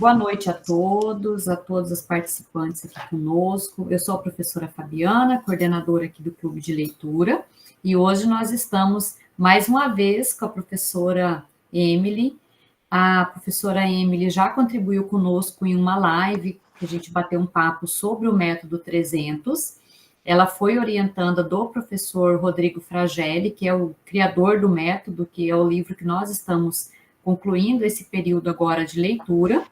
Boa noite a todos as participantes aqui conosco. Eu sou a professora Fabiana, coordenadora aqui do Clube de Leitura, e hoje nós estamos mais uma vez com a professora Emily. A professora Emily já contribuiu conosco em uma live, que a gente bateu um papo sobre o método 300. Ela foi orientanda do professor Rodrigo Fragelli, que é o criador do método, que é o livro que nós estamos concluindo esse período agora de leitura,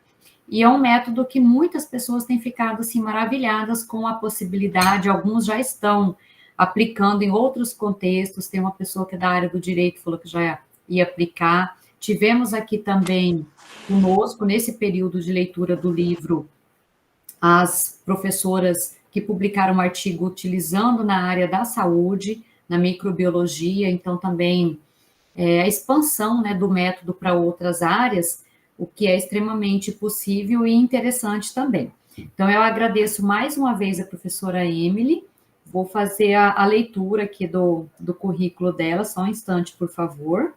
e é um método que muitas pessoas têm ficado assim maravilhadas com a possibilidade, alguns já estão aplicando em outros contextos, tem uma pessoa que é da área do direito, falou que já ia aplicar. Tivemos aqui também conosco, nesse período de leitura do livro, as professoras que publicaram um artigo utilizando na área da saúde, na microbiologia, então também a expansão, né, do método para outras áreas, o que é extremamente possível e interessante também. Então, eu agradeço mais uma vez a professora Emily, vou fazer a leitura aqui do currículo dela, só um instante, por favor.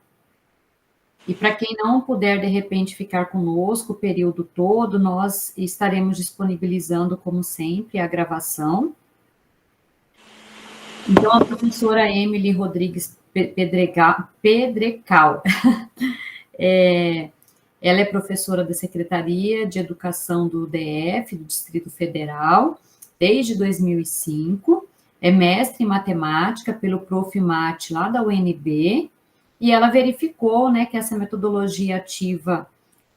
E para quem não puder, de repente, ficar conosco o período todo, nós estaremos disponibilizando, como sempre, a gravação. Então, a professora Emily Rodrigues Pedregal, ela é professora da Secretaria de Educação do DF, do Distrito Federal, desde 2005, é mestre em matemática pelo Profimat lá da UNB, e ela verificou, né, que essa metodologia ativa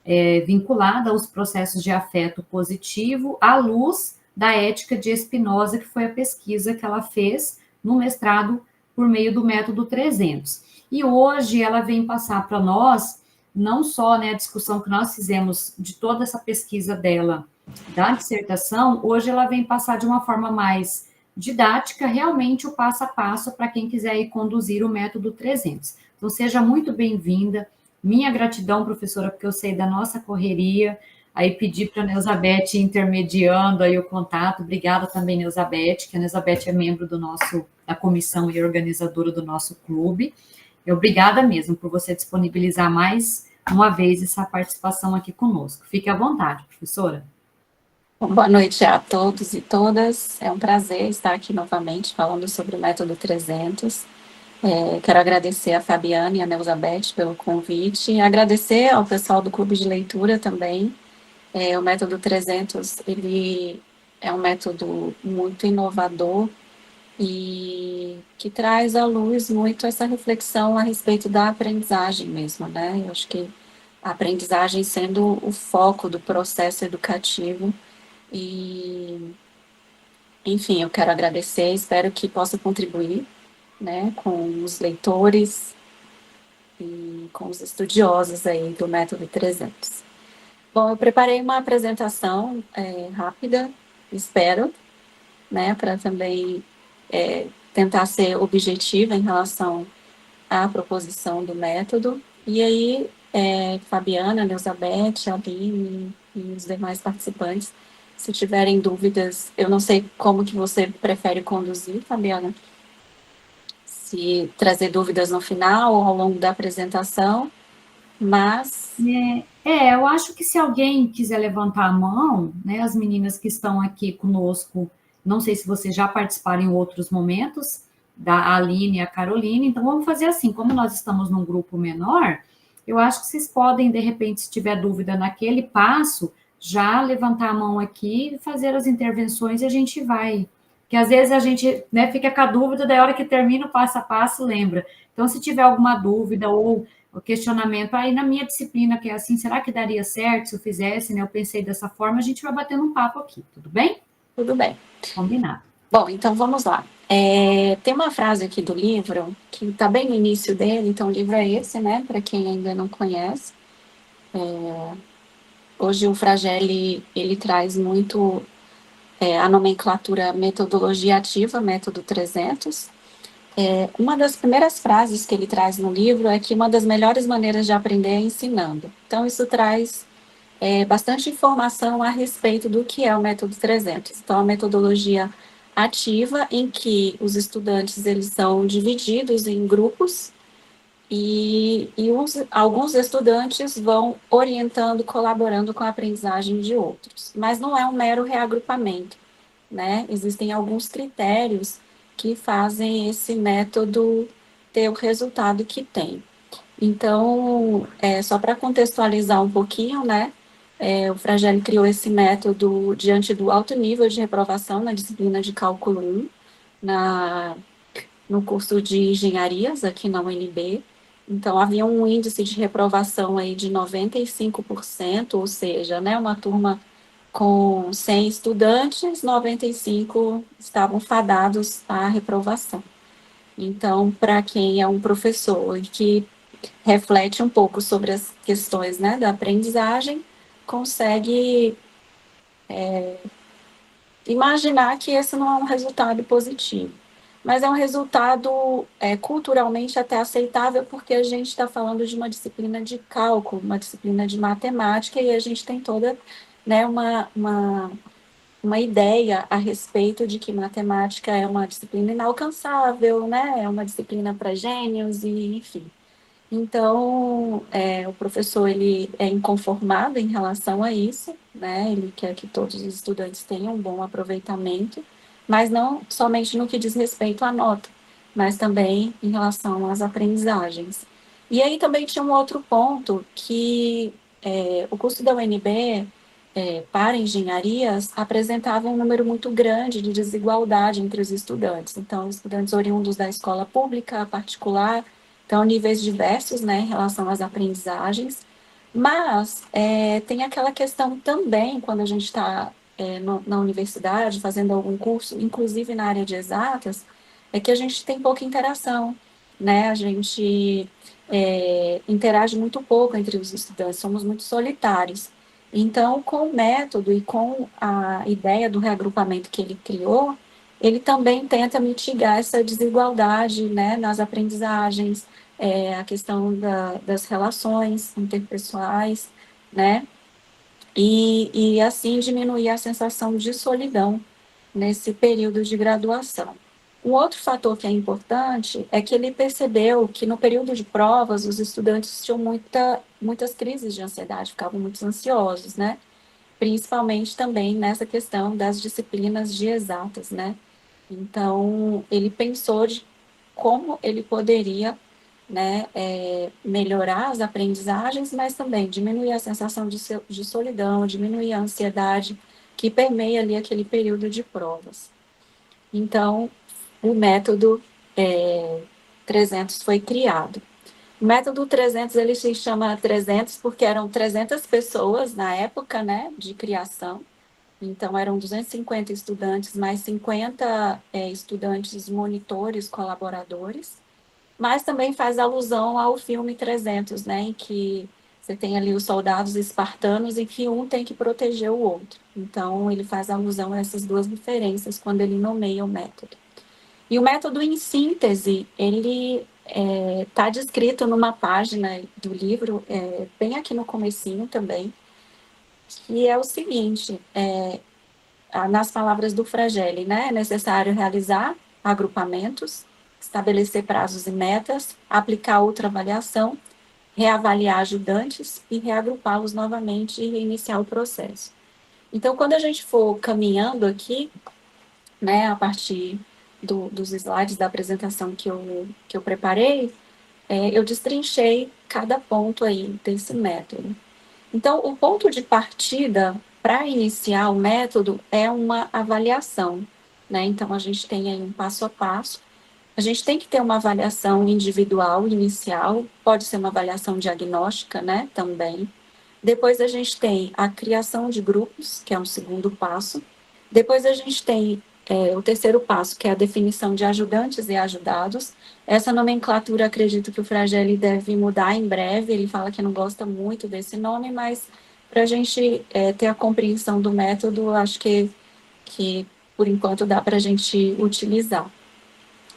é vinculada aos processos de afeto positivo à luz da ética de Spinoza, que foi a pesquisa que ela fez no mestrado por meio do método 300. E hoje ela vem passar para nós, não só, né, a discussão que nós fizemos de toda essa pesquisa dela, da dissertação, hoje ela vem passar de uma forma mais didática, realmente o passo a passo para quem quiser ir conduzir o método 300. Então, seja muito bem-vinda. Minha gratidão, professora, porque eu sei da nossa correria, aí pedi para a Neuzabeth intermediando aí o contato. Obrigada também, Neuzabeth, que a Neuzabeth é membro da comissão e organizadora do nosso clube. Obrigada mesmo por você disponibilizar mais uma vez essa participação aqui conosco. Fique à vontade, professora. Boa noite a todos e todas. É um prazer estar aqui novamente falando sobre o método 300. Quero agradecer a Fabiana e a Neuzabeth pelo convite, e agradecer ao pessoal do Clube de Leitura também. O método 300, ele é um método muito inovador e que traz à luz muito essa reflexão a respeito da aprendizagem mesmo, né? Eu acho que a aprendizagem sendo o foco do processo educativo e, enfim, eu quero agradecer, espero que possa contribuir, né, com os leitores e com os estudiosos aí do método 300. Bom, eu preparei uma apresentação rápida, espero, né, para também tentar ser objetiva em relação à proposição do método. E aí, Fabiana, Neuzabeth, Aline e os demais participantes, se tiverem dúvidas, eu não sei como que você prefere conduzir, Fabiana, se trazer dúvidas no final ou ao longo da apresentação, mas... eu acho que se alguém quiser levantar a mão, né, as meninas que estão aqui conosco, não sei se vocês já participaram em outros momentos, da Aline e a Caroline, então vamos fazer assim, como nós estamos num grupo menor, eu acho que vocês podem, de repente, se tiver dúvida naquele passo, já levantar a mão aqui e fazer as intervenções e a gente vai. Porque às vezes a gente, né, fica com a dúvida, da hora que termina o passo a passo, lembra. Então, se tiver alguma dúvida ou o questionamento, aí na minha disciplina, que é assim, será que daria certo se eu fizesse, né? Eu pensei dessa forma, a gente vai batendo um papo aqui, tudo bem? Tudo bem. Combinado. Bom, então vamos lá. Tem uma frase aqui do livro, que está bem no início dele, então o livro é esse, né, para quem ainda não conhece. Hoje o Fragelli, ele traz muito a nomenclatura metodologia ativa, método 300. Uma das primeiras frases que ele traz no livro é que uma das melhores maneiras de aprender é ensinando. Então, isso traz bastante informação a respeito do que é o método 300. Então, a metodologia ativa, em que os estudantes eles são divididos em grupos alguns estudantes vão orientando, colaborando com a aprendizagem de outros. Mas não é um mero reagrupamento, né? Existem alguns critérios que fazem esse método ter o resultado que tem. Então, só para contextualizar um pouquinho, né? O Fragelli criou esse método diante do alto nível de reprovação na disciplina de cálculo 1, no curso de engenharias aqui na UNB. Então, havia um índice de reprovação aí de 95%, ou seja, né, uma turma com 100 estudantes, 95 estavam fadados à reprovação. Então, para quem é um professor que reflete um pouco sobre as questões, né, da aprendizagem, consegue imaginar que esse não é um resultado positivo. Mas é um resultado culturalmente até aceitável, porque a gente está falando de uma disciplina de cálculo, uma disciplina de matemática, e a gente tem toda, né, uma ideia a respeito de que matemática é uma disciplina inalcançável, né, é uma disciplina para gênios, e enfim. Então, o professor ele é inconformado em relação a isso, né? Ele quer que todos os estudantes tenham um bom aproveitamento, mas não somente no que diz respeito à nota, mas também em relação às aprendizagens. E aí também tinha um outro ponto que o curso da UNB para engenharias apresentava um número muito grande de desigualdade entre os estudantes. Então, estudantes oriundos da escola pública, particular, então, níveis diversos, né, em relação às aprendizagens, mas tem aquela questão também, quando a gente está na universidade, fazendo algum curso, inclusive na área de exatas, é que a gente tem pouca interação, né, a gente interage muito pouco entre os estudantes, somos muito solitários. Então, com o método e com a ideia do reagrupamento que ele criou, ele também tenta mitigar essa desigualdade, né, nas aprendizagens, a questão das relações interpessoais, né, e assim diminuir a sensação de solidão nesse período de graduação. Um outro fator que é importante é que ele percebeu que no período de provas os estudantes tinham muitas crises de ansiedade, ficavam muito ansiosos, né, principalmente também nessa questão das disciplinas de exatas, né. Então, ele pensou de como ele poderia, né, melhorar as aprendizagens, mas também diminuir a sensação de solidão, diminuir a ansiedade que permeia ali aquele período de provas. Então, o método 300 foi criado. O método 300, ele se chama 300 porque eram 300 pessoas na época, né, de criação. Então, eram 250 estudantes, mais 50 estudantes monitores, colaboradores, mas também faz alusão ao filme 300, né, em que você tem ali os soldados espartanos e que um tem que proteger o outro. Então, ele faz alusão a essas duas diferenças quando ele nomeia o método. E o método, em síntese, ele está descrito numa página do livro, bem aqui no comecinho também, que é o seguinte, nas palavras do Fragelli, né, é necessário realizar agrupamentos, estabelecer prazos e metas, aplicar outra avaliação, reavaliar ajudantes e reagrupá-los novamente e reiniciar o processo. Então, quando a gente for caminhando aqui, né, a partir dos slides da apresentação que eu preparei, eu destrinchei cada ponto aí desse método. Então, o ponto de partida para iniciar o método é uma avaliação, né? Então, a gente tem aí um passo a passo. A gente tem que ter uma avaliação individual inicial, pode ser uma avaliação diagnóstica, né? Também. Depois a gente tem a criação de grupos, que é um segundo passo. Depois a gente tem o terceiro passo, que é a definição de ajudantes e ajudados. Essa nomenclatura, acredito que o Fragelli deve mudar em breve, ele fala que não gosta muito desse nome, mas para a gente ter a compreensão do método, acho que por enquanto dá para a gente utilizar.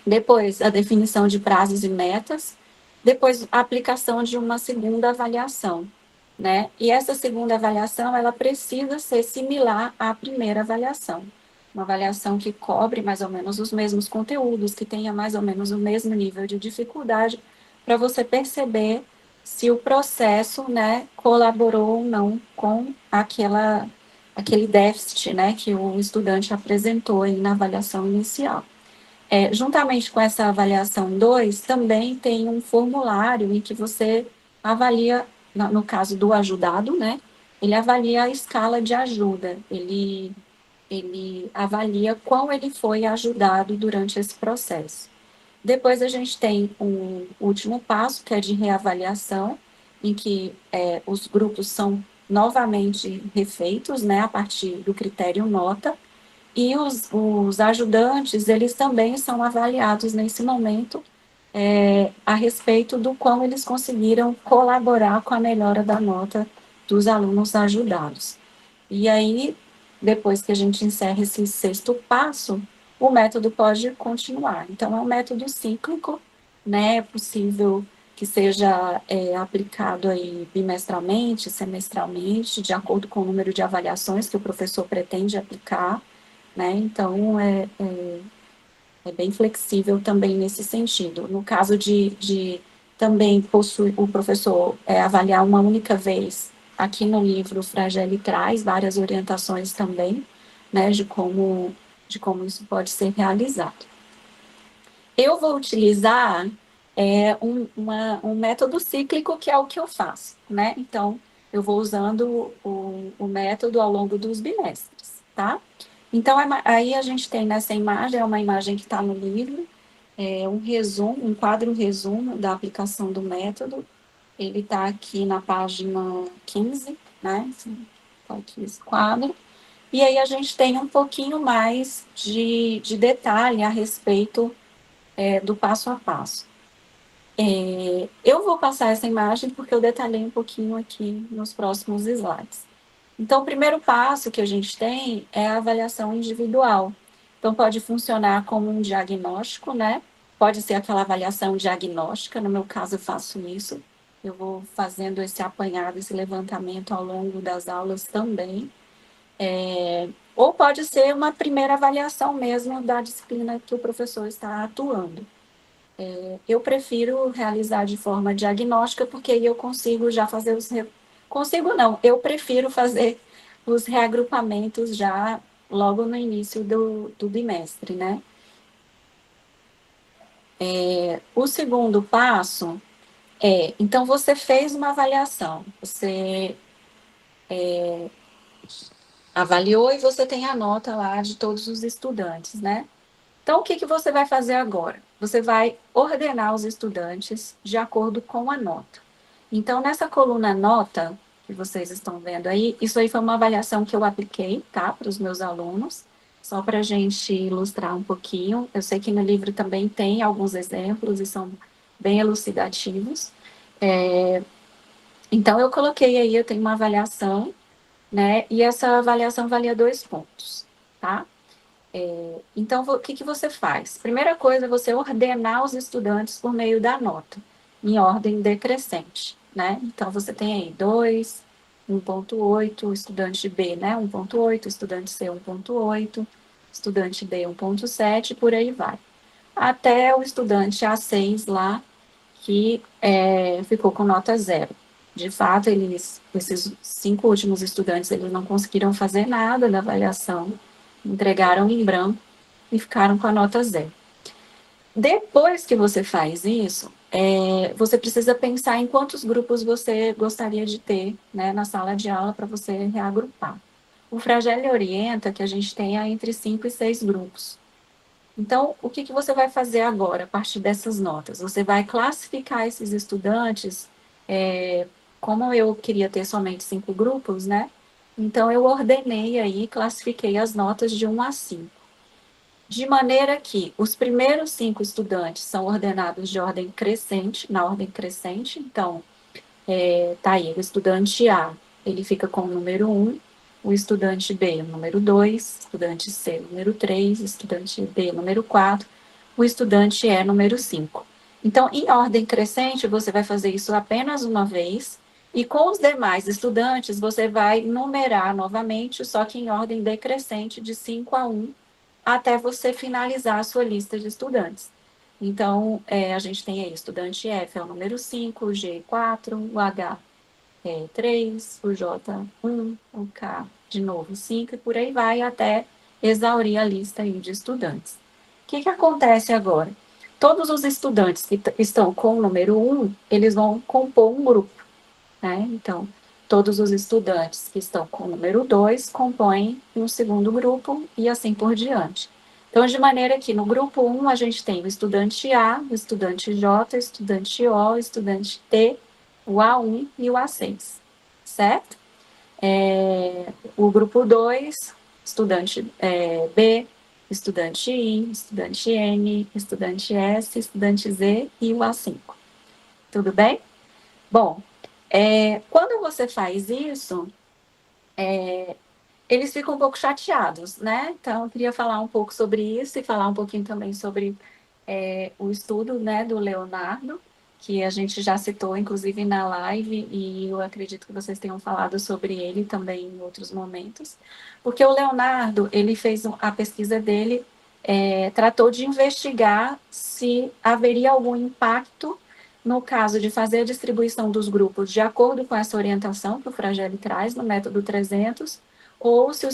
Depois, a definição de prazos e metas. Depois, a aplicação de uma segunda avaliação, né? E essa segunda avaliação, ela precisa ser similar à primeira avaliação. Uma avaliação que cobre mais ou menos os mesmos conteúdos, que tenha mais ou menos o mesmo nível de dificuldade, para você perceber se o processo, né, colaborou ou não com aquele déficit, né, que o estudante apresentou aí na avaliação inicial. Juntamente com essa avaliação 2, também tem um formulário em que você avalia, no caso do ajudado, né, ele avalia a escala de ajuda, ele avalia quão ele foi ajudado durante esse processo. Depois a gente tem um último passo, que é de reavaliação, em que os grupos são novamente refeitos, né, a partir do critério nota, e os ajudantes, eles também são avaliados nesse momento a respeito do quão eles conseguiram colaborar com a melhora da nota dos alunos ajudados. E aí, depois que a gente encerra esse sexto passo, o método pode continuar. Então, é um método cíclico, né? É possível que seja aplicado aí bimestralmente, semestralmente, de acordo com o número de avaliações que o professor pretende aplicar, né? Então, é bem flexível também nesse sentido. No caso de também possuir o professor avaliar uma única vez, aqui no livro o Fragelli traz várias orientações também, né, de como isso pode ser realizado. Eu vou utilizar um método cíclico, que é o que eu faço, né? Então, eu vou usando o método ao longo dos bimestres, tá? Então, aí a gente tem nessa imagem, é uma imagem que está no livro, um resumo, um quadro resumo da aplicação do método. Ele está aqui na página 15, né? Está aqui esse quadro. E aí a gente tem um pouquinho mais de detalhe a respeito do passo a passo. Eu vou passar essa imagem porque eu detalhei um pouquinho aqui nos próximos slides. Então, o primeiro passo que a gente tem é a avaliação individual. Então, pode funcionar como um diagnóstico, né? Pode ser aquela avaliação diagnóstica, no meu caso eu faço isso. Eu vou fazendo esse apanhado, esse levantamento ao longo das aulas também. Ou pode ser uma primeira avaliação mesmo da disciplina que o professor está atuando. Eu prefiro realizar de forma diagnóstica, porque aí eu consigo já fazer Consigo não, eu prefiro fazer os reagrupamentos já logo no início do bimestre, né? O segundo passo então você fez uma avaliação, você avaliou e você tem a nota lá de todos os estudantes, né? Então, o que você vai fazer agora? Você vai ordenar os estudantes de acordo com a nota. Então, nessa coluna nota, que vocês estão vendo aí, isso aí foi uma avaliação que eu apliquei, tá, para os meus alunos, só para a gente ilustrar um pouquinho. Eu sei que no livro também tem alguns exemplos e são bem elucidativos. Então, eu coloquei aí, eu tenho uma avaliação, né, e essa avaliação valia 2 pontos, tá? Então, o que você faz? Primeira coisa é você ordenar os estudantes por meio da nota, em ordem decrescente, né? Então, você tem aí 2, 1,8, estudante B, né? 1,8, estudante C, 1,8, estudante D, 1,7, por aí vai. Até o estudante A6 lá, que ficou com nota 0. De fato, esses 5 últimos estudantes, eles não conseguiram fazer nada da avaliação, entregaram em branco e ficaram com a nota 0. Depois que você faz isso, você precisa pensar em quantos grupos você gostaria de ter, né, na sala de aula para você reagrupar. O Fragelli orienta que a gente tenha entre 5 e 6 grupos. Então, o que você vai fazer agora, a partir dessas notas? Você vai classificar esses estudantes, como eu queria ter somente 5 grupos, né? Então, eu ordenei aí, classifiquei as notas de 1 a 5. De maneira que os primeiros 5 estudantes são ordenados de ordem crescente, na ordem crescente. Então, tá aí, o estudante A, ele fica com o número 1, o estudante B, o número 2, estudante C, número 3, estudante D, número 4, o estudante E, número 5. Então, em ordem crescente, você vai fazer isso apenas uma vez, e com os demais estudantes, você vai numerar novamente, só que em ordem decrescente, de 5 a 1, até você finalizar a sua lista de estudantes. Então, a gente tem aí estudante F é o número 5, o G 4, o H é 3, o J 1, o K de novo 5, e por aí vai até exaurir a lista aí de estudantes. O que acontece agora? Todos os estudantes que estão com o número 1, eles vão compor um grupo, né? Então, todos os estudantes que estão com o número 2 compõem um segundo grupo e assim por diante. Então, de maneira que no grupo 1 a gente tem o estudante A, o estudante J, o estudante O, o estudante T, o A1 e o A6, certo? O grupo 2, estudante B, estudante I, estudante N, estudante S, estudante Z e o A5. Tudo bem? Bom, quando você faz isso, eles ficam um pouco chateados, né? Então, eu queria falar um pouco sobre isso e falar um pouquinho também sobre o estudo, né, do Leonardo, que a gente já citou, inclusive, na live, e eu acredito que vocês tenham falado sobre ele também em outros momentos, porque o Leonardo, ele fez a pesquisa dele, tratou de investigar se haveria algum impacto no caso de fazer a distribuição dos grupos de acordo com essa orientação que o Frageli traz no método 300, ou se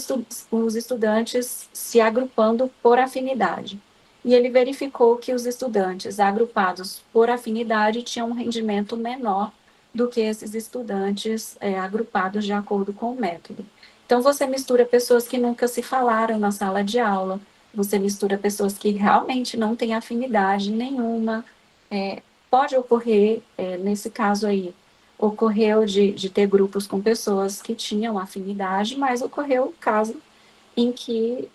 os estudantes se agrupando por afinidade. E ele verificou que os estudantes agrupados por afinidade tinham um rendimento menor do que esses estudantes agrupados de acordo com o método. Então, você mistura pessoas que nunca se falaram na sala de aula, você mistura pessoas que realmente não têm afinidade nenhuma. Pode ocorrer, nesse caso aí, ocorreu de ter grupos com pessoas que tinham afinidade, mas ocorreu o caso em que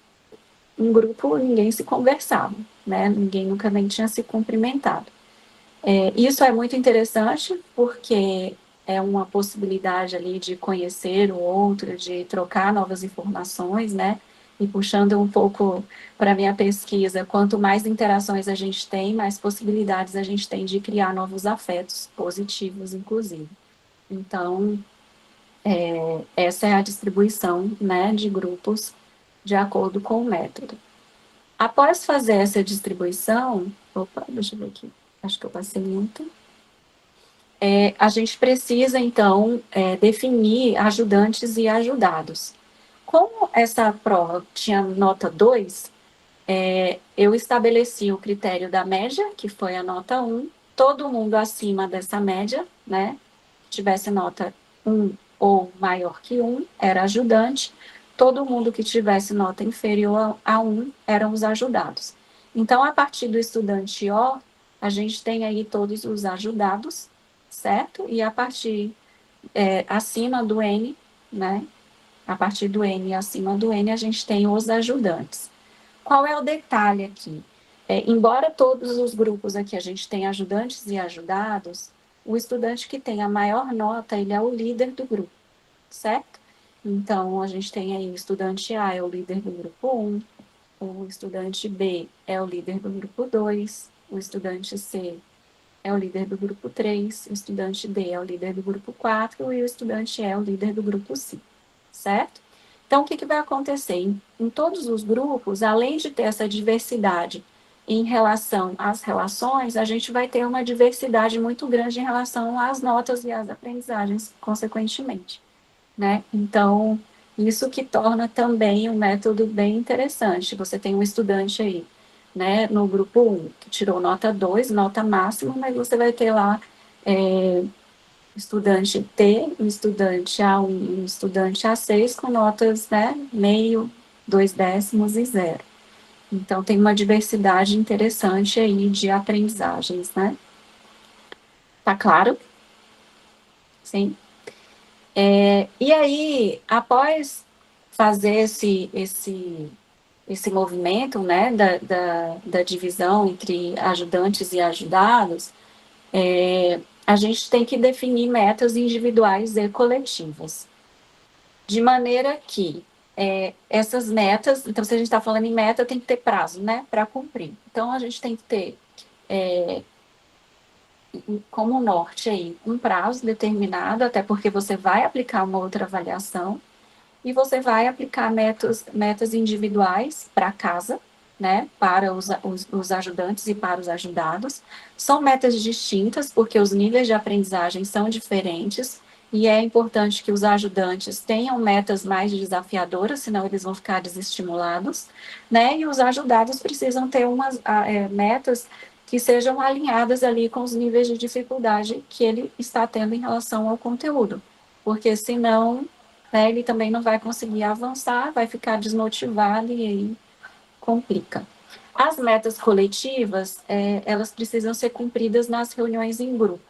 um grupo ninguém se conversava, né? Ninguém nunca nem tinha se cumprimentado. Isso é muito interessante porque é uma possibilidade ali de conhecer o outro, de trocar novas informações, né? E puxando um pouco para a minha pesquisa, quanto mais interações a gente tem, mais possibilidades a gente tem de criar novos afetos positivos, inclusive. Então, essa é a distribuição, né, de grupos de acordo com o método. Após fazer essa distribuição, deixa eu ver aqui, acho que eu passei muito. A gente precisa, então, definir ajudantes e ajudados. Como essa prova tinha nota 2, eu estabeleci o critério da média, que foi a nota 1, todo mundo acima dessa média, né, que tivesse nota 1 ou maior que 1, era ajudante, todo mundo que tivesse nota inferior a 1 eram os ajudados. Então, a partir do estudante O, a gente tem aí todos os ajudados, certo? E a partir acima do N, né? A partir do N e acima do N, a gente tem os ajudantes. Qual é o detalhe aqui? Embora todos os grupos aqui a gente tenha ajudantes e ajudados, o estudante que tem a maior nota, ele é o líder do grupo, certo? Então, a gente tem aí o estudante A é o líder do grupo 1, o estudante B é o líder do grupo 2, o estudante C é o líder do grupo 3, o estudante D é o líder do grupo 4 e o estudante E é o líder do grupo 5, certo? Então, o que vai acontecer? Em todos os grupos, além de ter essa diversidade em relação às relações, a gente vai ter uma diversidade muito grande em relação às notas e às aprendizagens, consequentemente, né? Então, isso que torna também um método bem interessante. Você tem um estudante aí, né, no grupo 1, que tirou nota 2, nota máxima, mas você vai ter lá estudante T, um estudante A1 e um estudante A6 com notas, né, meio, 2 décimos e 0. Então, tem uma diversidade interessante aí de aprendizagens, né? Tá claro? Sim. E aí, após fazer esse movimento, né, da divisão entre ajudantes e ajudados, a gente tem que definir metas individuais e coletivas, de maneira que essas metas, então se a gente está falando em meta, tem que ter prazo, né, para cumprir. Então, a gente tem que ter como norte aí um prazo determinado, até porque você vai aplicar uma outra avaliação, e você vai aplicar metas individuais para casa, né, para os ajudantes e para os ajudados. São metas distintas, porque os níveis de aprendizagem são diferentes, e é importante que os ajudantes tenham metas mais desafiadoras, senão eles vão ficar desestimulados, né, e os ajudados precisam ter umas metas que sejam alinhadas ali com os níveis de dificuldade que ele está tendo em relação ao conteúdo, porque senão, né, ele também não vai conseguir avançar, vai ficar desmotivado e aí complica. As metas coletivas, elas precisam ser cumpridas nas reuniões em grupo.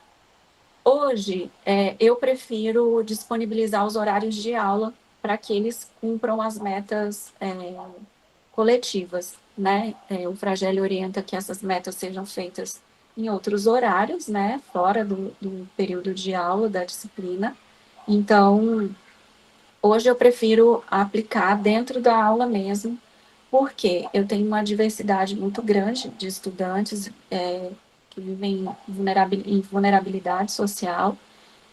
Hoje, eu prefiro disponibilizar os horários de aula para que eles cumpram as metas coletivas, né? O Fragelli orienta que essas metas sejam feitas em outros horários, né? Fora do período de aula da disciplina. Então, hoje eu prefiro aplicar dentro da aula mesmo, porque eu tenho uma diversidade muito grande de estudantes que vivem em vulnerabilidade social,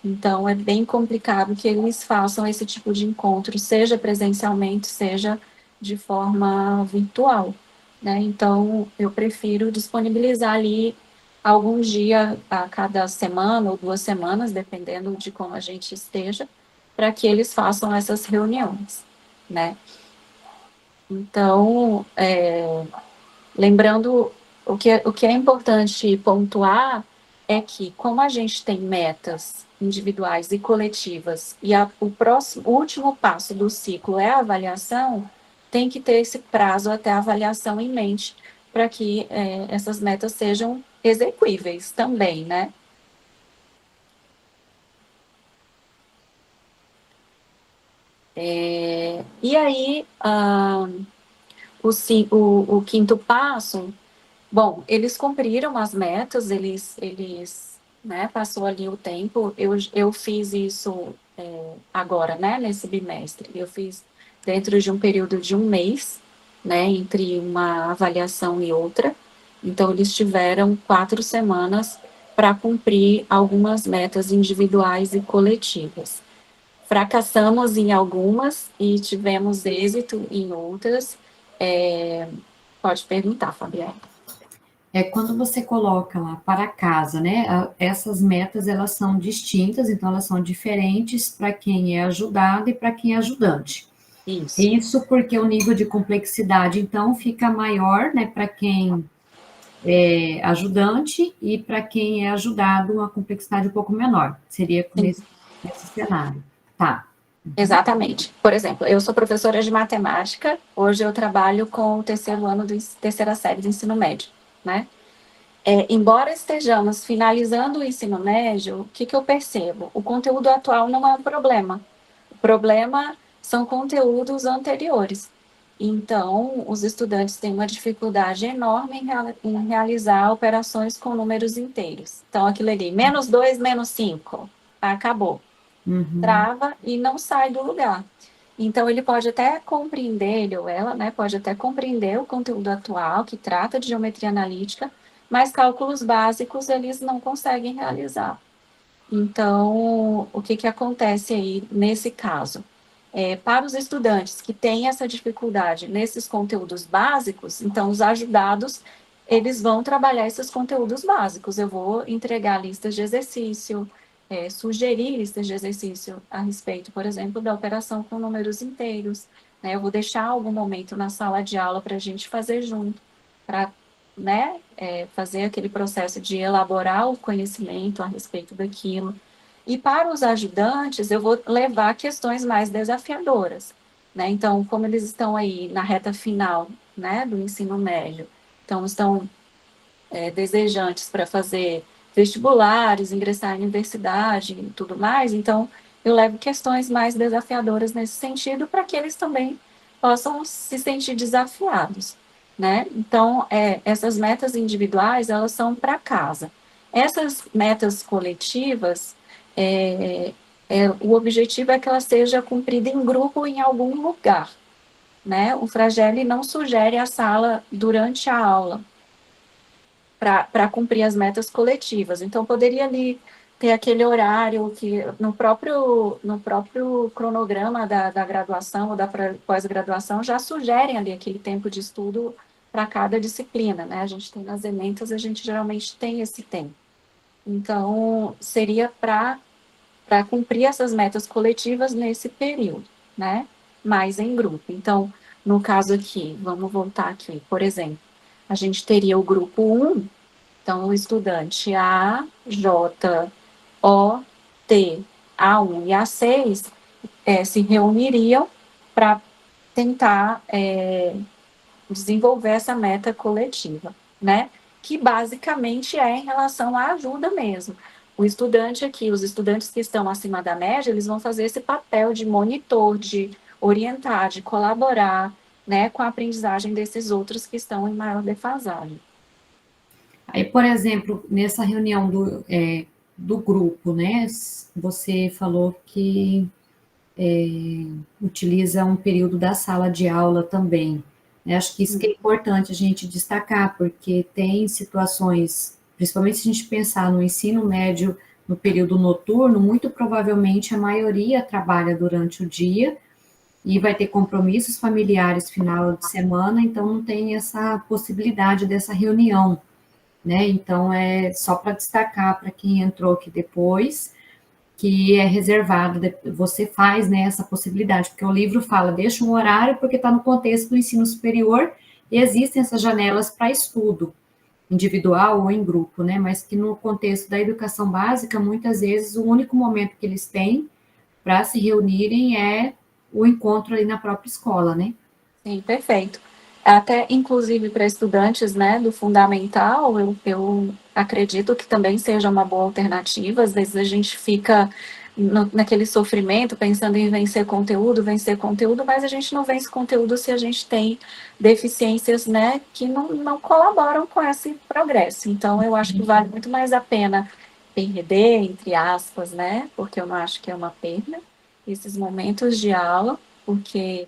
então é bem complicado que eles façam esse tipo de encontro, seja presencialmente, seja de forma virtual, né? Então, eu prefiro disponibilizar ali algum dia a cada semana ou 2 semanas, dependendo de como a gente esteja, para que eles façam essas reuniões, né? Então, lembrando, o que é importante pontuar é que, como a gente tem metas individuais e coletivas, e o último passo do ciclo é a avaliação, tem que ter esse prazo até a avaliação em mente, para que essas metas sejam execuíveis também, né? E aí, o quinto passo. Bom, eles cumpriram as metas, né, passou ali o tempo, eu fiz isso agora, né, nesse bimestre, eu fiz dentro de um período de 1 mês, né, entre uma avaliação e outra, então eles tiveram 4 semanas para cumprir algumas metas individuais e coletivas. Fracassamos em algumas e tivemos êxito em outras. Pode perguntar, Fabiana. Quando você coloca lá para casa, né? Essas metas elas são distintas, então elas são diferentes para quem é ajudado e para quem é ajudante. Isso. Isso porque o nível de complexidade, então, fica maior, né, para quem é ajudante e para quem é ajudado, uma complexidade um pouco menor. Seria nesse cenário. Tá. Exatamente. Por exemplo, eu sou professora de matemática, hoje eu trabalho com o terceiro ano terceira série do ensino médio, né? Embora estejamos finalizando o ensino médio, o que eu percebo? O conteúdo atual não é um problema. O problema são conteúdos anteriores. Então, os estudantes têm uma dificuldade enorme em realizar operações com números inteiros. Então, aquilo ali, -2, -5, acabou. Trava e não sai do lugar. Então, ele pode até compreender, ele ou ela, né, pode até compreender o conteúdo atual, que trata de geometria analítica, mas cálculos básicos eles não conseguem realizar. Então, o que acontece aí nesse caso? Para os estudantes que têm essa dificuldade nesses conteúdos básicos, então, os ajudados, eles vão trabalhar esses conteúdos básicos. Eu vou entregar listas de exercício, sugerir listas de exercício a respeito, por exemplo, da operação com números inteiros, né? Eu vou deixar algum momento na sala de aula para a gente fazer junto, para, né, fazer aquele processo de elaborar o conhecimento a respeito daquilo. E para os ajudantes, eu vou levar questões mais desafiadoras, né? Então, como eles estão aí na reta final, né, do ensino médio, então estão desejantes para fazer vestibulares, ingressar em universidade e tudo mais, então eu levo questões mais desafiadoras nesse sentido para que eles também possam se sentir desafiados, né? Então, essas metas individuais, elas são para casa. Essas metas coletivas, o objetivo é que ela seja cumprida em grupo em algum lugar, né? O Fragelli não sugere a sala durante a aula, para cumprir as metas coletivas. Então, poderia ali ter aquele horário que no próprio cronograma da graduação ou da pós-graduação já sugerem ali aquele tempo de estudo para cada disciplina, né? A gente tem nas ementas, a gente geralmente tem esse tempo. Então, seria para cumprir essas metas coletivas nesse período, né? Mais em grupo. Então, no caso aqui, vamos voltar aqui, por exemplo, a gente teria o grupo 1, então o estudante A, J, O, T, A1 e A6 se reuniriam para tentar desenvolver essa meta coletiva, né? Que basicamente é em relação à ajuda mesmo. O estudante aqui, os estudantes que estão acima da média, eles vão fazer esse papel de monitor, de orientar, de colaborar, né, com a aprendizagem desses outros que estão em maior defasagem. Aí, por exemplo, nessa reunião do grupo, né, você falou que utiliza um período da sala de aula também. Acho que isso que é importante a gente destacar, porque tem situações, principalmente se a gente pensar no ensino médio no período noturno, muito provavelmente a maioria trabalha durante o dia e vai ter compromissos familiares final de semana, então não tem essa possibilidade dessa reunião, né? Então, é só para destacar para quem entrou aqui depois, que é reservado, você faz, né, essa possibilidade, porque o livro fala, deixa um horário, porque está no contexto do ensino superior, e existem essas janelas para estudo, individual ou em grupo, né, mas que no contexto da educação básica, muitas vezes, o único momento que eles têm para se reunirem é o encontro ali na própria escola, né? Sim, perfeito. Até, inclusive, para estudantes, né, do fundamental, eu acredito que também seja uma boa alternativa. Às vezes a gente fica naquele sofrimento, pensando em vencer conteúdo, mas a gente não vence conteúdo se a gente tem deficiências, né, que não colaboram com esse progresso. Então, eu acho que vale muito mais a pena perder, entre aspas, né, porque eu não acho que é uma perda, esses momentos de aula, porque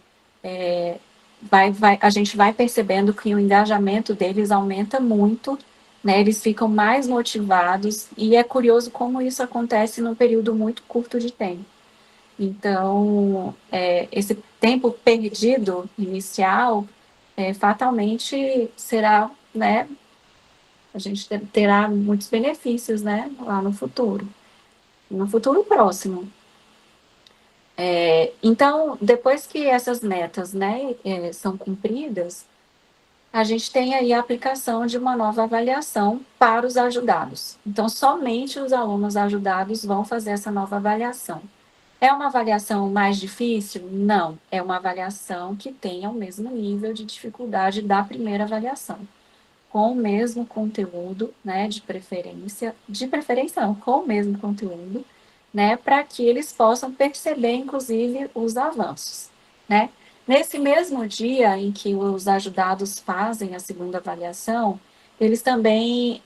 a gente vai percebendo que o engajamento deles aumenta muito, né? Eles ficam mais motivados, e é curioso como isso acontece num período muito curto de tempo. Então, esse tempo perdido inicial, fatalmente será, né? A gente terá muitos benefícios, né? Lá no futuro próximo. Então, depois que essas metas, né, são cumpridas, a gente tem aí a aplicação de uma nova avaliação para os ajudados. Então, somente os alunos ajudados vão fazer essa nova avaliação. É uma avaliação mais difícil? Não. É uma avaliação que tenha o mesmo nível de dificuldade da primeira avaliação, com o mesmo conteúdo, né, de preferência não, com o mesmo conteúdo, né, para que eles possam perceber, inclusive, os avanços, né. Nesse mesmo dia em que os ajudados fazem a segunda avaliação, eles também,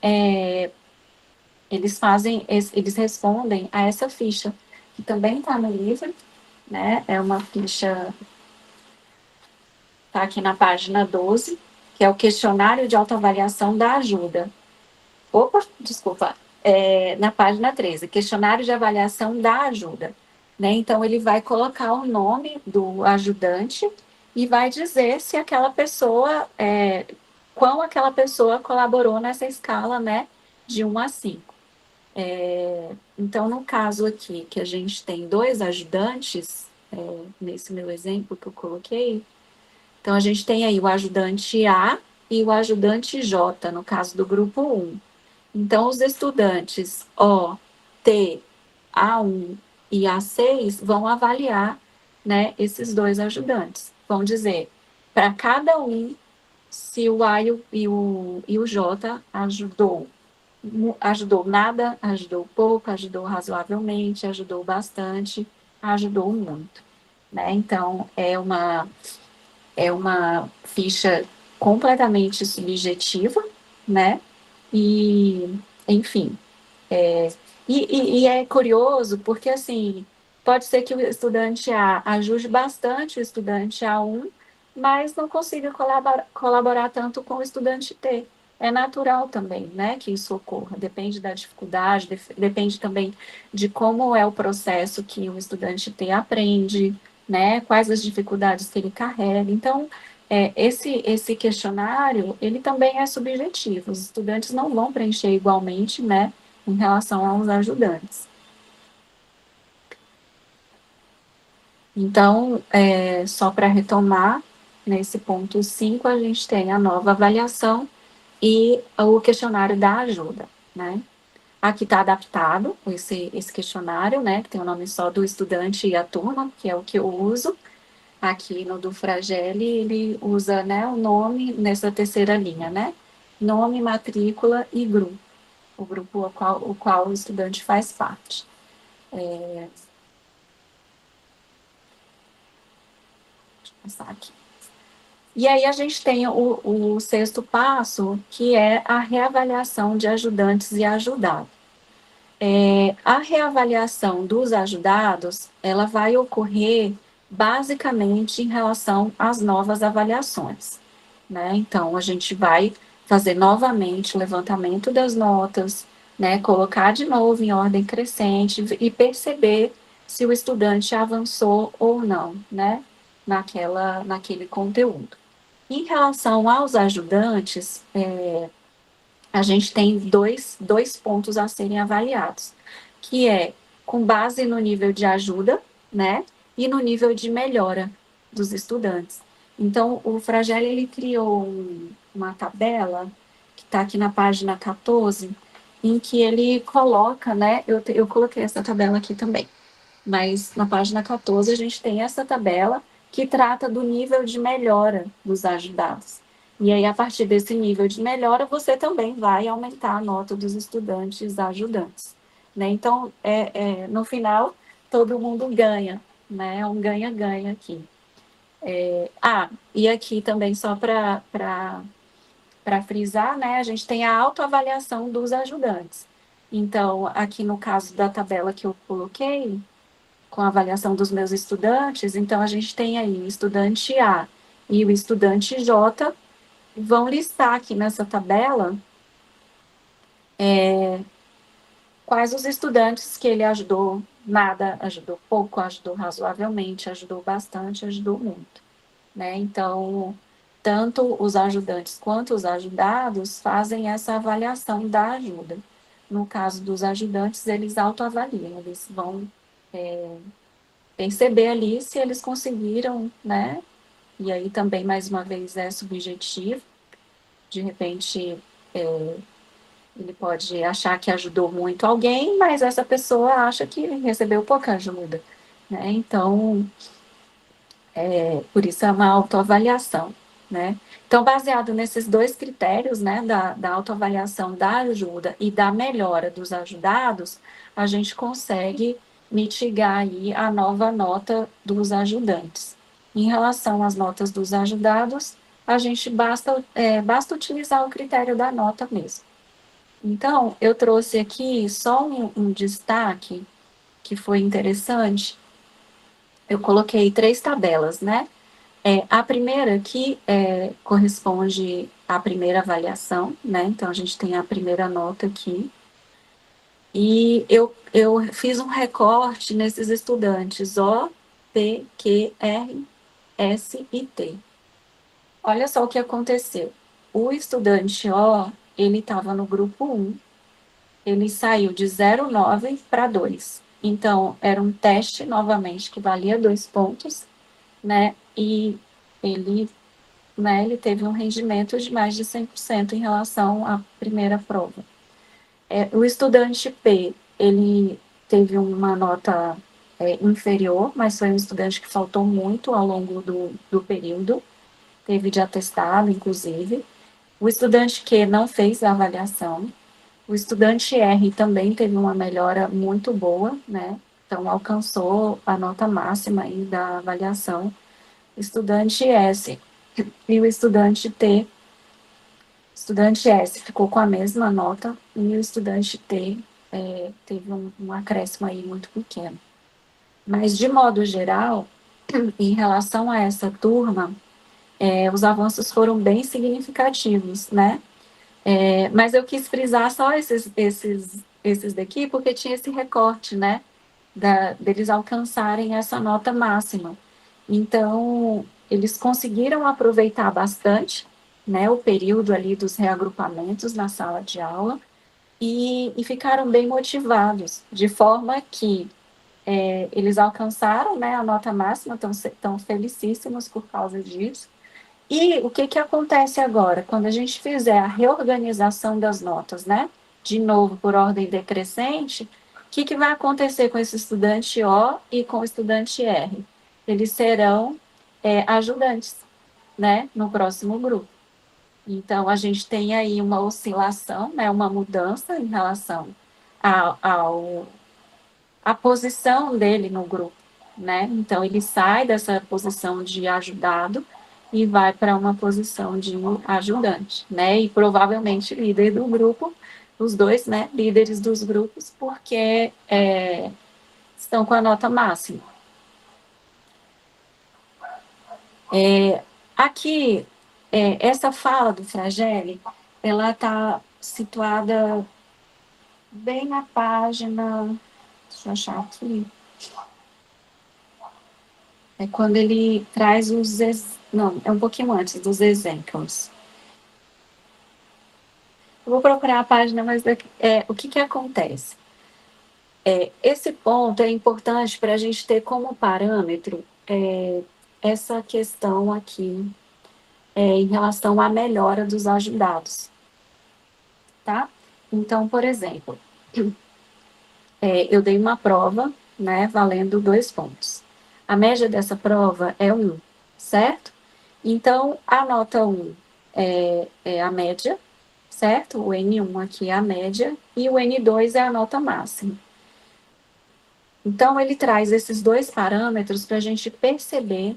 eles respondem a essa ficha, que também está no livro, né, é uma ficha, está aqui na página 12, que é o questionário de autoavaliação da ajuda. Desculpa, na página 13, questionário de avaliação da ajuda. Né? Então, ele vai colocar o nome do ajudante e vai dizer se aquela pessoa, quão aquela pessoa colaborou nessa escala, né, de 1 a 5. Então, no caso aqui, que a gente tem 2 ajudantes, nesse meu exemplo que eu coloquei, então a gente tem aí o ajudante A e o ajudante J, no caso do grupo 1. Então, os estudantes O, T, A1 e A6 vão avaliar, né, esses 2 ajudantes. Vão dizer para cada um se o A e o J ajudou nada, ajudou pouco, ajudou razoavelmente, ajudou bastante, ajudou muito. Né? Então, é uma ficha completamente subjetiva, né? E, enfim, e é curioso porque, assim, pode ser que o estudante A ajude bastante o estudante A1, mas não consiga colaborar tanto com o estudante T. É natural também, né, que isso ocorra. Depende da dificuldade, depende também de como é o processo que o estudante T aprende, né, quais as dificuldades que ele carrega. Então, Esse questionário, ele também é subjetivo, os estudantes não vão preencher igualmente, né, em relação aos ajudantes. Então, só para retomar, nesse ponto 5, a gente tem a nova avaliação e o questionário da ajuda, né? Aqui está adaptado esse questionário, né, que tem o nome só do estudante e a turma, que é o que eu uso. Aqui no do Fragelli, ele usa, né, o nome nessa terceira linha, né? Nome, matrícula e grupo. O grupo o qual o estudante faz parte. Deixa eu passar aqui. E aí a gente tem o sexto passo, que é a reavaliação de ajudantes e ajudados. A reavaliação dos ajudados, ela vai ocorrer basicamente em relação às novas avaliações, né? Então, a gente vai fazer novamente o levantamento das notas, né? Colocar de novo em ordem crescente e perceber se o estudante avançou ou não, né? Naquele conteúdo. Em relação aos ajudantes, a gente tem dois pontos a serem avaliados, que é com base no nível de ajuda, né, e no nível de melhora dos estudantes. Então, o Fragelli, ele criou uma tabela, que está aqui na página 14, em que ele coloca, né, eu coloquei essa tabela aqui também, mas na página 14 a gente tem essa tabela que trata do nível de melhora dos ajudados. E aí, a partir desse nível de melhora, você também vai aumentar a nota dos estudantes ajudantes. Né? Então, no final, todo mundo ganha, né? É um ganha-ganha aqui. E aqui também, só para frisar, né, a gente tem a autoavaliação dos ajudantes. Então, aqui no caso da tabela que eu coloquei, com a avaliação dos meus estudantes, então a gente tem aí o estudante A e o estudante J, vão listar aqui nessa tabela quais os estudantes que ele ajudou, nada, ajudou pouco, ajudou razoavelmente, ajudou bastante, ajudou muito, né? Então, tanto os ajudantes quanto os ajudados fazem essa avaliação da ajuda. No caso dos ajudantes, eles autoavaliam, eles vão perceber ali se eles conseguiram, né? E aí também, mais uma vez, é subjetivo. De repente, ele pode achar que ajudou muito alguém, mas essa pessoa acha que recebeu pouca ajuda, né? Então, por isso é uma autoavaliação, né? Então, baseado nesses dois critérios, né, da autoavaliação da ajuda e da melhora dos ajudados, a gente consegue mitigar aí a nova nota dos ajudantes. Em relação às notas dos ajudados, a gente basta utilizar o critério da nota mesmo. Então, eu trouxe aqui só um destaque que foi interessante. Eu coloquei 3 tabelas, né? A primeira aqui corresponde à primeira avaliação, né? Então, a gente tem a primeira nota aqui. E eu fiz um recorte nesses estudantes O, P, Q, R, S e T. Olha só o que aconteceu. O estudante O, ele estava no grupo 1, ele saiu de 0,9 para 2. Então, era um teste, novamente, que valia 2 pontos, né? E ele teve um rendimento de mais de 100% em relação à primeira prova. O estudante P, ele teve uma nota inferior, mas foi um estudante que faltou muito ao longo do período, teve de atestado, inclusive. O estudante Q não fez a avaliação. O estudante R também teve uma melhora muito boa, né? Então, alcançou a nota máxima aí da avaliação. Estudante S e o estudante T, estudante S ficou com a mesma nota e o estudante T teve um acréscimo aí muito pequeno. Mas, de modo geral, em relação a essa turma, os avanços foram bem significativos, né? Mas eu quis frisar só esses daqui, porque tinha esse recorte, né? Deles alcançarem essa nota máxima. Então, eles conseguiram aproveitar bastante, né, o período ali dos reagrupamentos na sala de aula, e ficaram bem motivados, de forma que eles alcançaram, né, a nota máxima, estão felicíssimos por causa disso. E o que acontece agora? Quando a gente fizer a reorganização das notas, né, de novo por ordem decrescente, o que vai acontecer com esse estudante O e com o estudante R? Eles serão ajudantes, né, no próximo grupo. Então, a gente tem aí uma oscilação, né, uma mudança em relação à posição dele no grupo, né? Então, ele sai dessa posição de ajudado e vai para uma posição de ajudante, né? E provavelmente líder do grupo, os dois, né, líderes dos grupos, porque estão com a nota máxima. Aqui, essa fala do Fragelle, ela está situada bem na página, deixa eu achar aqui, é quando ele traz os, não, é um pouquinho antes dos exemplos. Eu vou procurar a página, mas o que acontece? Esse ponto é importante para a gente ter como parâmetro essa questão aqui em relação à melhora dos ajudados, tá? Então, por exemplo, eu dei uma prova, né, valendo 2 pontos. A média dessa prova é 1, certo? Então, a nota 1 é a média, certo? O N1 aqui é a média, e o N2 é a nota máxima. Então, ele traz esses 2 parâmetros para a gente perceber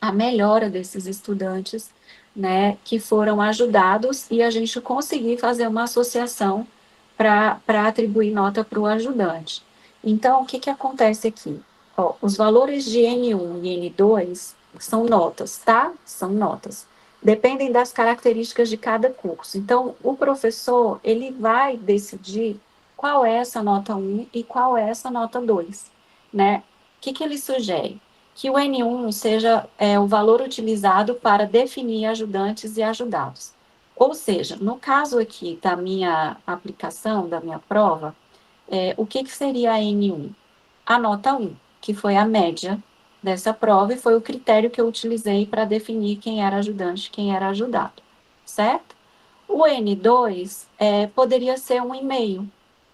a melhora desses estudantes, né, que foram ajudados, e a gente conseguir fazer uma associação para atribuir nota para o ajudante. Então, o que acontece aqui? Ó, os valores de N1 e N2 são notas, tá? São notas. Dependem das características de cada curso. Então, o professor, ele vai decidir qual é essa nota 1 e qual é essa nota 2, né? O que ele sugere? Que o N1 seja o valor utilizado para definir ajudantes e ajudados. Ou seja, no caso aqui da minha aplicação, da minha prova, o que seria a N1? A nota 1, que foi a média dessa prova e foi o critério que eu utilizei para definir quem era ajudante e quem era ajudado, certo? O N2 poderia ser 1,5,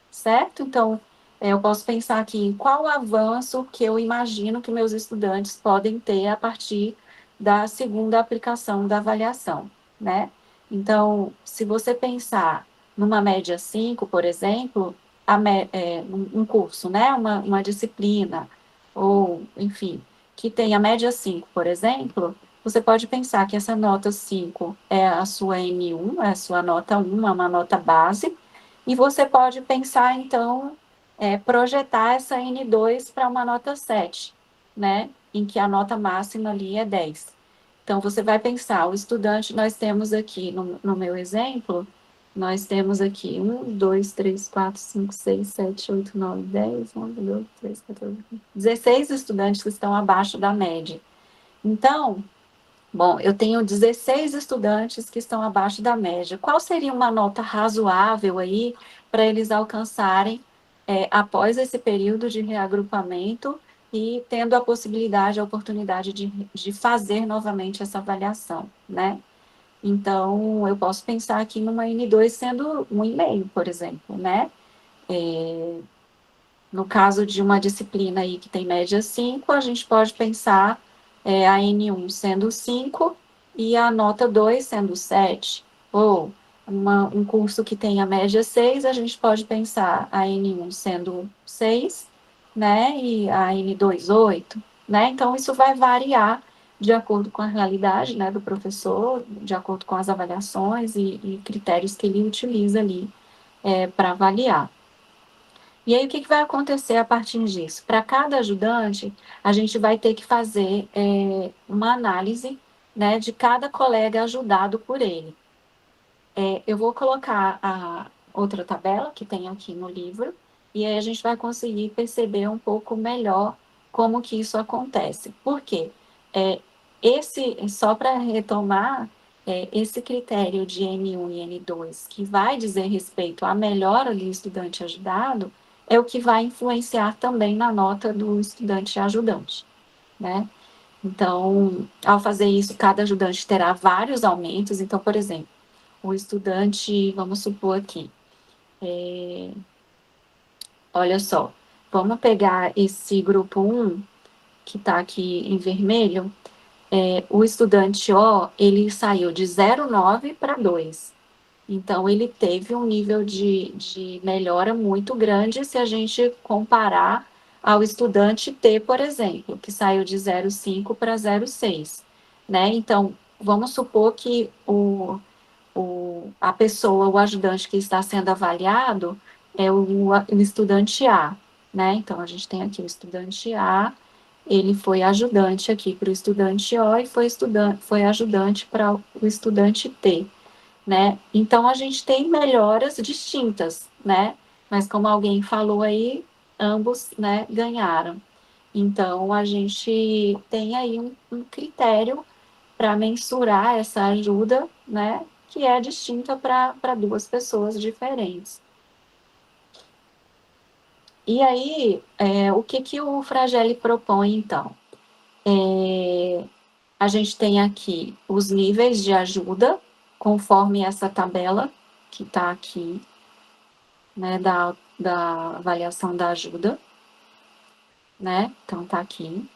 certo? Então, eu posso pensar aqui em qual avanço que eu imagino que meus estudantes podem ter a partir da segunda aplicação da avaliação, né? Então, se você pensar numa média 5, por exemplo, um curso, né? Uma disciplina, ou, enfim, que tem a média 5, por exemplo, você pode pensar que essa nota 5 é a sua N1, é a sua nota 1, é uma nota base, e você pode pensar, então, projetar essa N2 para uma nota 7, né? Em que a nota máxima ali é 10. Então, você vai pensar, o estudante, nós temos aqui, no meu exemplo, nós temos aqui 1, 2, 3, 4, 5, 6, 7, 8, 9, 10, 11, 12, 13, 14, 16 estudantes que estão abaixo da média. Então, bom, eu tenho 16 estudantes que estão abaixo da média. Qual seria uma nota razoável aí para eles alcançarem após esse período de reagrupamento e tendo a possibilidade, a oportunidade de fazer novamente essa avaliação, né? Então, eu posso pensar aqui numa N2 sendo 1,5, por exemplo, né? No caso de uma disciplina aí que tem média 5, a gente pode pensar a N1 sendo 5 e a nota 2 sendo 7. Ou um curso que tem a média 6, a gente pode pensar a N1 sendo 6, né, e a N2, 8, né? Então, isso vai variar de acordo com a realidade, né, do professor, de acordo com as avaliações e critérios que ele utiliza ali para avaliar. E aí, o que vai acontecer a partir disso? Para cada ajudante, a gente vai ter que fazer uma análise, né, de cada colega ajudado por ele. Eu vou colocar a outra tabela que tem aqui no livro, e aí a gente vai conseguir perceber um pouco melhor como que isso acontece. Por quê? só para retomar, esse critério de N1 e N2, que vai dizer respeito à melhora do estudante ajudado, é o que vai influenciar também na nota do estudante ajudante, né? Então, ao fazer isso, cada ajudante terá vários aumentos. Então, por exemplo, o estudante, vamos supor aqui, olha só, vamos pegar esse grupo 1, que está aqui em vermelho, o estudante O, ele saiu de 0,9 para 2. Então, ele teve um nível de melhora muito grande se a gente comparar ao estudante T, por exemplo, que saiu de 0,5 para 0,6, né? Então, vamos supor que a pessoa, o ajudante que está sendo avaliado é o estudante A, né? Então, a gente tem aqui o estudante A, ele foi ajudante aqui para o estudante O e foi ajudante para o estudante T, né? Então, a gente tem melhoras distintas, né? Mas, como alguém falou aí, ambos, né, ganharam. Então, a gente tem aí um critério para mensurar essa ajuda, né, que é distinta para duas pessoas diferentes. E aí, o que o Fragelli propõe, então? A gente tem aqui os níveis de ajuda, conforme essa tabela que está aqui, né, da avaliação da ajuda, né? Então, está aqui,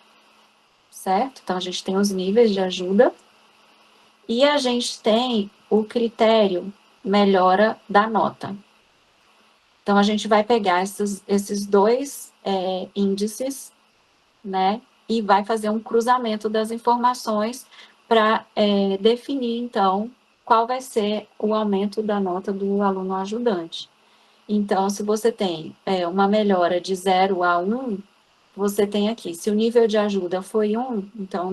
certo? Então, a gente tem os níveis de ajuda e a gente tem o critério melhora da nota. Então, a gente vai pegar esses dois índices, né, e vai fazer um cruzamento das informações para definir, então, qual vai ser o aumento da nota do aluno ajudante. Então, se você tem uma melhora de 0 a 1, você tem aqui, se o nível de ajuda foi 1, então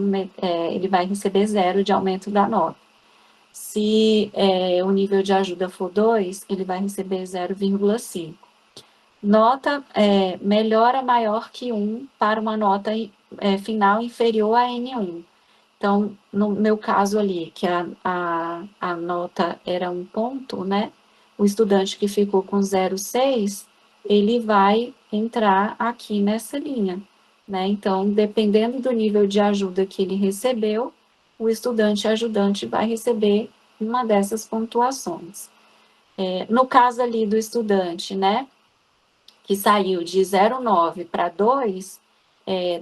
ele vai receber 0 de aumento da nota. Se o nível de ajuda for 2, ele vai receber 0,5. Nota melhora maior que 1 para uma nota final inferior a N1. Então, no meu caso ali, que a nota era 1 ponto, né? O estudante que ficou com 0,6, ele vai entrar aqui nessa linha, né? Então, dependendo do nível de ajuda que ele recebeu, o estudante ajudante vai receber uma dessas pontuações. No caso ali do estudante, né, que saiu de 0,9 para 2,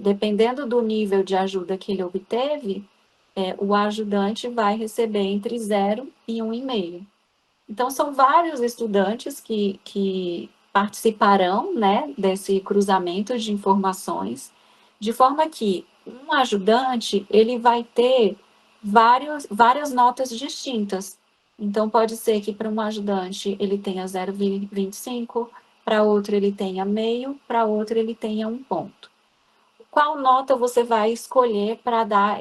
dependendo do nível de ajuda que ele obteve, o ajudante vai receber entre 0 e 1,5. Então, são vários estudantes que participarão, né, desse cruzamento de informações, de forma que um ajudante, ele vai ter várias notas distintas. Então, pode ser que para um ajudante ele tenha 0,25, para outro ele tenha meio, para outro ele tenha 1 ponto. Qual nota você vai escolher para dar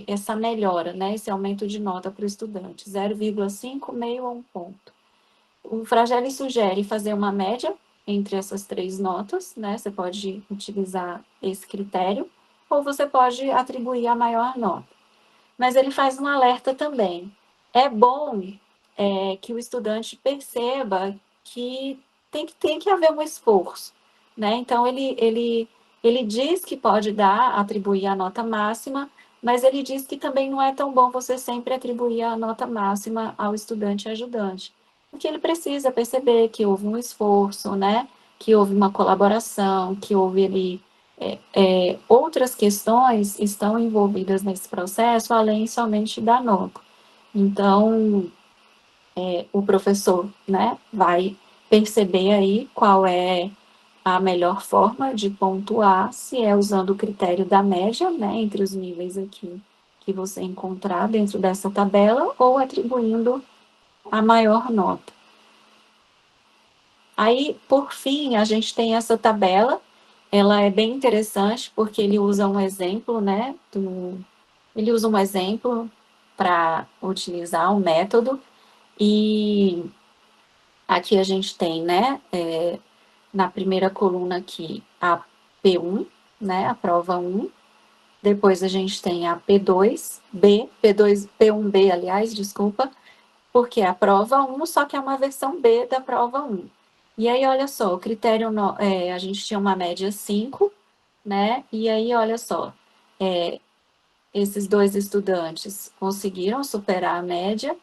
essa melhora, né, esse aumento de nota para o estudante? 0,5, meio ou 1 ponto? O Fragelli sugere fazer uma média entre essas 3 notas, né? Você pode utilizar esse critério, ou você pode atribuir a maior nota. Mas ele faz um alerta também. É bom que o estudante perceba que tem que haver um esforço, né? Então, ele diz que pode atribuir a nota máxima, mas ele diz que também não é tão bom você sempre atribuir a nota máxima ao estudante ajudante, porque ele precisa perceber que houve um esforço, né? Que houve uma colaboração, que houve ali outras questões estão envolvidas nesse processo, além somente da nota. Então, o professor, né, vai perceber aí qual é a melhor forma de pontuar, se é usando o critério da média, né, entre os níveis aqui que você encontrar dentro dessa tabela, ou atribuindo a maior nota. Aí, por fim, a gente tem essa tabela, ela é bem interessante, porque ele usa um exemplo, né, ele usa um exemplo para utilizar um método, e aqui a gente tem, né, na primeira coluna aqui, a P1, né, a prova 1, Depois a gente tem a P2B, P1B, aliás, desculpa, porque é a prova 1, só que é uma versão B da prova 1. E aí, olha só, o critério, a gente tinha uma média 5, né? E aí, olha só, esses dois estudantes conseguiram superar a média,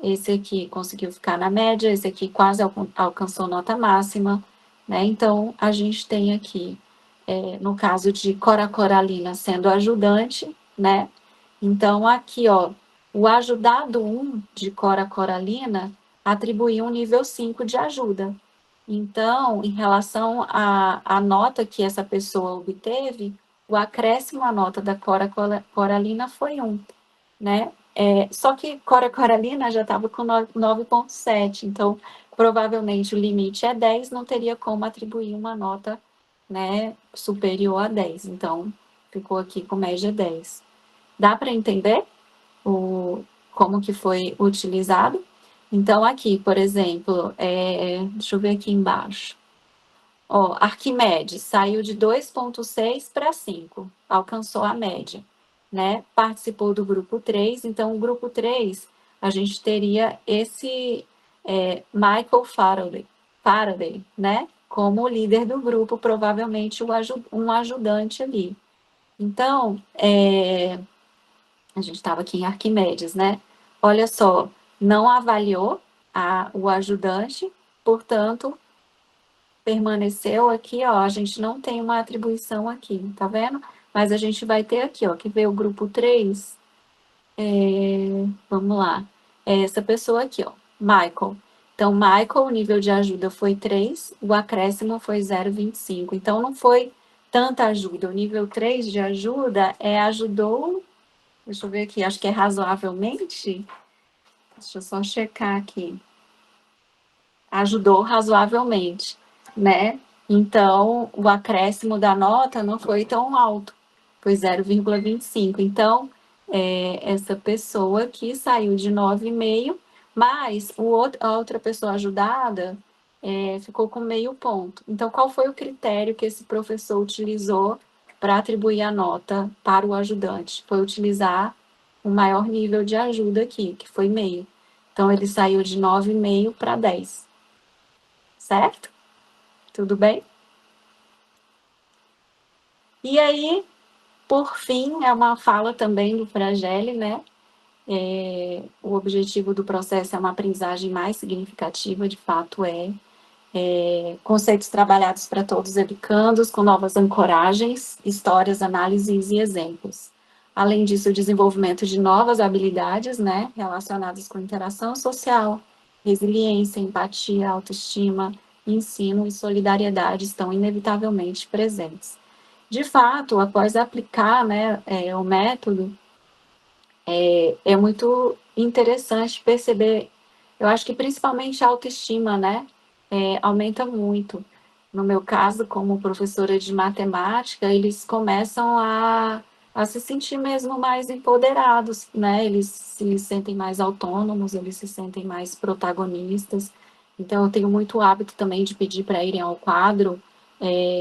esse aqui conseguiu ficar na média, esse aqui quase alcançou nota máxima, né? Então, a gente tem aqui, no caso de Cora Coralina sendo ajudante, né? Então, aqui, ó, o ajudado 1 de Cora Coralina atribuiu um nível 5 de ajuda. Então, em relação à nota que essa pessoa obteve, o acréscimo à nota da Cora Coralina foi 1, né? Só que Cora Coralina já estava com 9,7, então provavelmente o limite é 10, não teria como atribuir uma nota, né, superior a 10. Então, ficou aqui com média 10. Dá para entender como que foi utilizado? Então, aqui, por exemplo, deixa eu ver aqui embaixo. Ó, Arquimedes saiu de 2,6 para 5, alcançou a média, né? Participou do grupo 3, então o grupo 3, a gente teria esse Michael Faraday, né? Como líder do grupo, provavelmente um ajudante ali. Então, a gente estava aqui em Arquimedes, né? Olha só, não avaliou o ajudante, portanto, permaneceu aqui, ó, a gente não tem uma atribuição aqui, tá vendo? Mas a gente vai ter aqui, ó, que vê o grupo 3, vamos lá, essa pessoa aqui, ó, Michael. Então, Michael, o nível de ajuda foi 3, o acréscimo foi 0,25. Então, não foi tanta ajuda. O nível 3 de ajuda ajudou, deixa eu ver aqui, acho que é razoavelmente, deixa eu só checar aqui. Ajudou razoavelmente, né? Então, o acréscimo da nota não foi tão alto, foi 0,25. Então, essa pessoa aqui saiu de 9,5, mas a outra pessoa ajudada ficou com meio ponto. Então, qual foi o critério que esse professor utilizou para atribuir a nota para o ajudante? Foi utilizar o maior nível de ajuda aqui, que foi meio. Então, ele saiu de 9,5 para 10. Certo? Tudo bem? E aí, por fim, é uma fala também do Fragelle, né? O objetivo do processo é uma aprendizagem mais significativa, de fato conceitos trabalhados para todos os educandos, com novas ancoragens, histórias, análises e exemplos. Além disso, o desenvolvimento de novas habilidades, né, relacionadas com interação social, resiliência, empatia, autoestima, ensino e solidariedade estão inevitavelmente presentes. De fato, após aplicar, né, o método, é muito interessante perceber, eu acho que principalmente a autoestima, né, aumenta muito. No meu caso, como professora de matemática, eles começam a se sentir mesmo mais empoderados, né, eles se sentem mais autônomos, eles se sentem mais protagonistas. Então, eu tenho muito hábito também de pedir para irem ao quadro,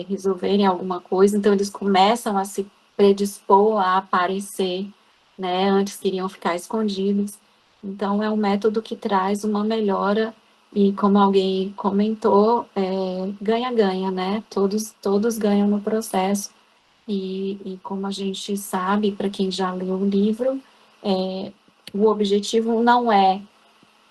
resolverem alguma coisa, então eles começam a se predispor a aparecer, né? Antes queriam ficar escondidos. Então, é um método que traz uma melhora e, como alguém comentou, ganha-ganha, né? Todos ganham no processo. E como a gente sabe, para quem já leu o livro, o objetivo não é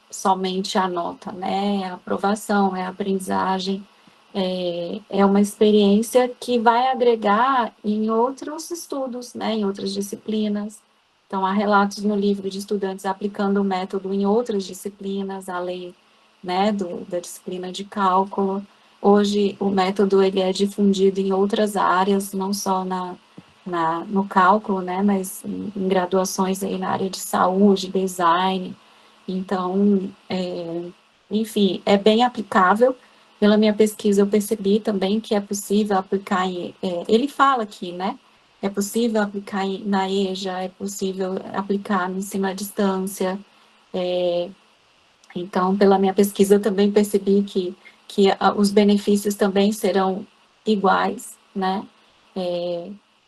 somente a nota, né? É a aprovação, é a aprendizagem, é uma experiência que vai agregar em outros estudos, né? Em outras disciplinas. Então, há relatos no livro de estudantes aplicando o método em outras disciplinas, além, né, da disciplina de cálculo. Hoje, o método ele é difundido em outras áreas, não só no cálculo, né, mas em graduações aí na área de saúde, design. Então, enfim, é bem aplicável. Pela minha pesquisa, eu percebi também que é possível aplicar ele fala aqui, né? É possível aplicar na EJA, é possível aplicar no ensino à distância. Então, pela minha pesquisa, eu também percebi que os benefícios também serão iguais, né?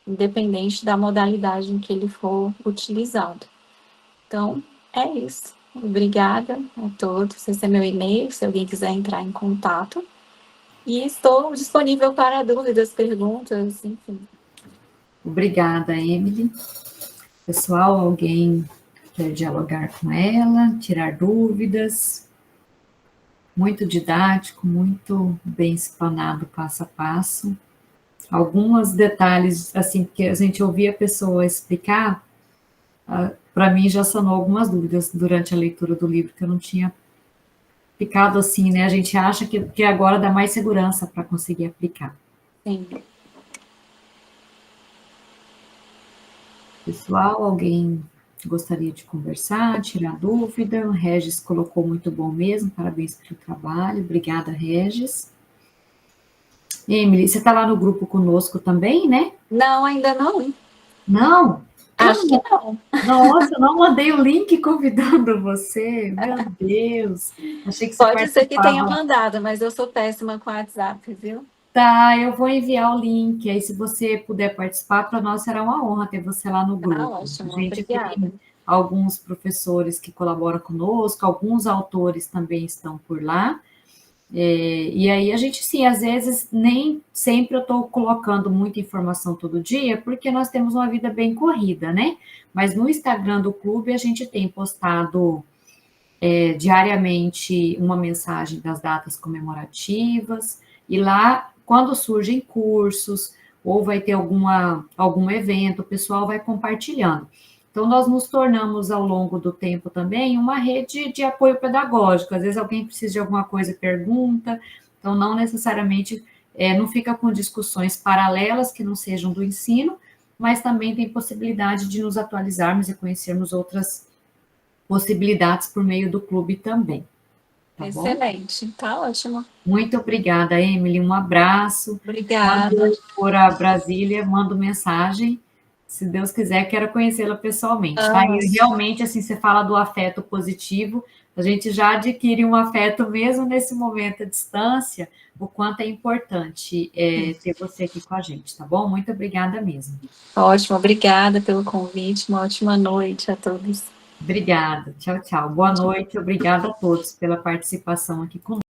independente da modalidade em que ele for utilizado. Então, é isso. Obrigada a todos. Esse é meu e-mail, se alguém quiser entrar em contato. E estou disponível para dúvidas, perguntas, enfim. Obrigada, Emily. Pessoal, alguém quer dialogar com ela, tirar dúvidas? Muito didático, muito bem explanado passo a passo. Alguns detalhes, assim, que a gente ouvia a pessoa explicar, para mim já sanou algumas dúvidas durante a leitura do livro que eu não tinha ficado assim, né? A gente acha que agora dá mais segurança para conseguir aplicar. Sim. Pessoal, alguém gostaria de conversar, tirar dúvida? O Regis colocou muito bom mesmo, parabéns pelo trabalho. Obrigada, Regis. Emily, você está lá no grupo conosco também, né? Não, ainda não. Não? Acho que não. Nossa, eu não mandei o link convidando você. Meu Deus. Achei que você Pode ser que tenha participava. mandado, mas eu sou péssima com WhatsApp, viu? Tá, eu vou enviar o link. Aí, se você puder participar, para nós será uma honra ter você lá no Tá grupo. A ótimo, gente obrigada. tem alguns professores que colaboram conosco, alguns autores também estão por lá. E aí a gente, sim, às vezes nem sempre eu estou colocando muita informação todo dia, porque nós temos uma vida bem corrida, né? Mas no Instagram do clube a gente tem postado diariamente uma mensagem das datas comemorativas, e lá, quando surgem cursos, ou vai ter algum evento, o pessoal vai compartilhando. Então, nós nos tornamos, ao longo do tempo também, uma rede de apoio pedagógico. Às vezes alguém precisa de alguma coisa e pergunta, então não necessariamente, não fica com discussões paralelas que não sejam do ensino, mas também tem possibilidade de nos atualizarmos e conhecermos outras possibilidades por meio do clube também. Tá bom? Excelente, tá ótimo. Muito obrigada, Emily. Um abraço. Obrigada. Quando for a Brasília, mando mensagem. Se Deus quiser, quero conhecê-la pessoalmente, tá? E Vamos. realmente, assim, você fala do afeto positivo, a gente já adquire um afeto mesmo nesse momento à distância, o quanto é importante ter você aqui com a gente, tá bom? Muito obrigada mesmo. Ótimo, obrigada pelo convite. Uma ótima noite a todos. Obrigada. Tchau, tchau. Boa noite. Obrigada a todos pela participação aqui conosco.